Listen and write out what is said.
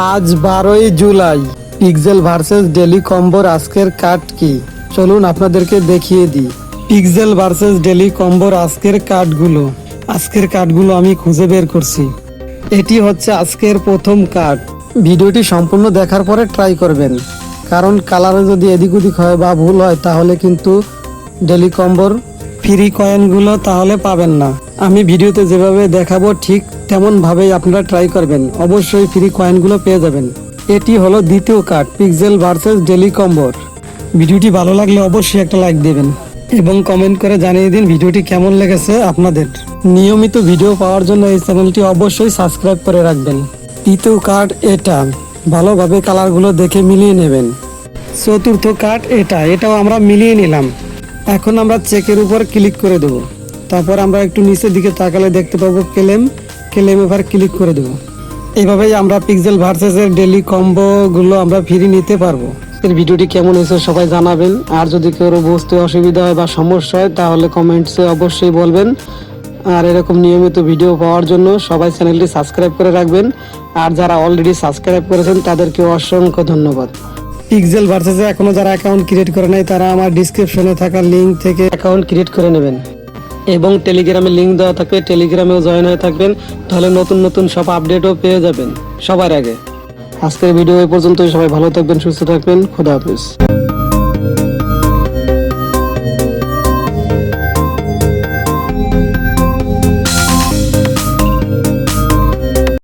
আজ 12ই July. Pixel versus daily কম্বোর আজকের card কি, চলুন আপনাদেরকে দেখিয়ে দিই। পিক্সেল ভার্সেস ডেলি কম্বোর আজকের কার্ডগুলো আমি খুঁজে বের করছি। এটি হচ্ছে আজকের প্রথম কার্ড। ভিডিওটি সম্পূর্ণ দেখার পরে ট্রাই করবেন, কারণ কালারে যদি এদিক ওদিক হয় বা ভুল হয় তাহলে কিন্তু ডেলি কম্বোর ফ্রি কয়েনগুলো তাহলে পাবেন না। আমি ভিডিওতে যেভাবে দেখাবো ঠিক তেমনভাবেই আপনারা ট্রাই করবেন, অবশ্যই ফ্রি কয়েনগুলো পেয়ে যাবেন। এটি হলো দ্বিতীয় কার্ড পিক্সেল ভার্সেস ডেলি কম্বোর। ভিডিওটি ভালো লাগলে অবশ্যই একটা লাইক দেবেন এবং কমেন্ট করে জানিয়ে দিন ভিডিওটি কেমন লেগেছে আপনাদের। নিয়মিত ভিডিও পাওয়ার জন্য এই চ্যানেলটি অবশ্যই সাবস্ক্রাইব করে রাখবেন। তৃতীয় কার্ড এটা, ভালোভাবে কালারগুলো দেখে মিলিয়ে নেবেন। চতুর্থ কার্ড এটাও আমরা মিলিয়ে নিলাম। এখন আমরা চেকের উপর ক্লিক করে দেব। তারপর আমরা একটু নিচের দিকে তাকালে দেখতে পাবো ক্লেম এবার ক্লিক করে দেব। এইভাবেই আমরা পিক্সেল ভার্সেসের ডেলি কম্বোগুলো আমরা ফ্রি নিতে পারবো। এর ভিডিওটি কেমন হয়েছে সবাই জানাবেন, আর যদি কেউ বুঝতে অসুবিধা হয় বা সমস্যা হয় তাহলে কমেন্টসে অবশ্যই বলবেন। আর এরকম নিয়মিত ভিডিও পাওয়ার জন্য সবাই চ্যানেলটি সাবস্ক্রাইব করে রাখবেন, আর যারা অলরেডি সাবস্ক্রাইব করেছেন তাদেরকে অসংখ্য ধন্যবাদ। পিক্সেল ভার্সেসে এখনো যারা অ্যাকাউন্ট ক্রিয়েট করে নাই তারা আমার ডিসক্রিপশনে থাকা লিঙ্ক থেকে অ্যাকাউন্ট ক্রিয়েট করে নেবেন এবং টেলিগ্রামে লিঙ্ক দেওয়া থাকবে, টেলিগ্রামেও জয়েন হয়ে থাকবেন, তাহলে নতুন নতুন সব আপডেটও পেয়ে যাবেন সবার আগে। আজকের ভিডিও এই পর্যন্তই। সবাই ভালো থাকবেন, সুস্থ থাকবেন, খোদা হাফেজ।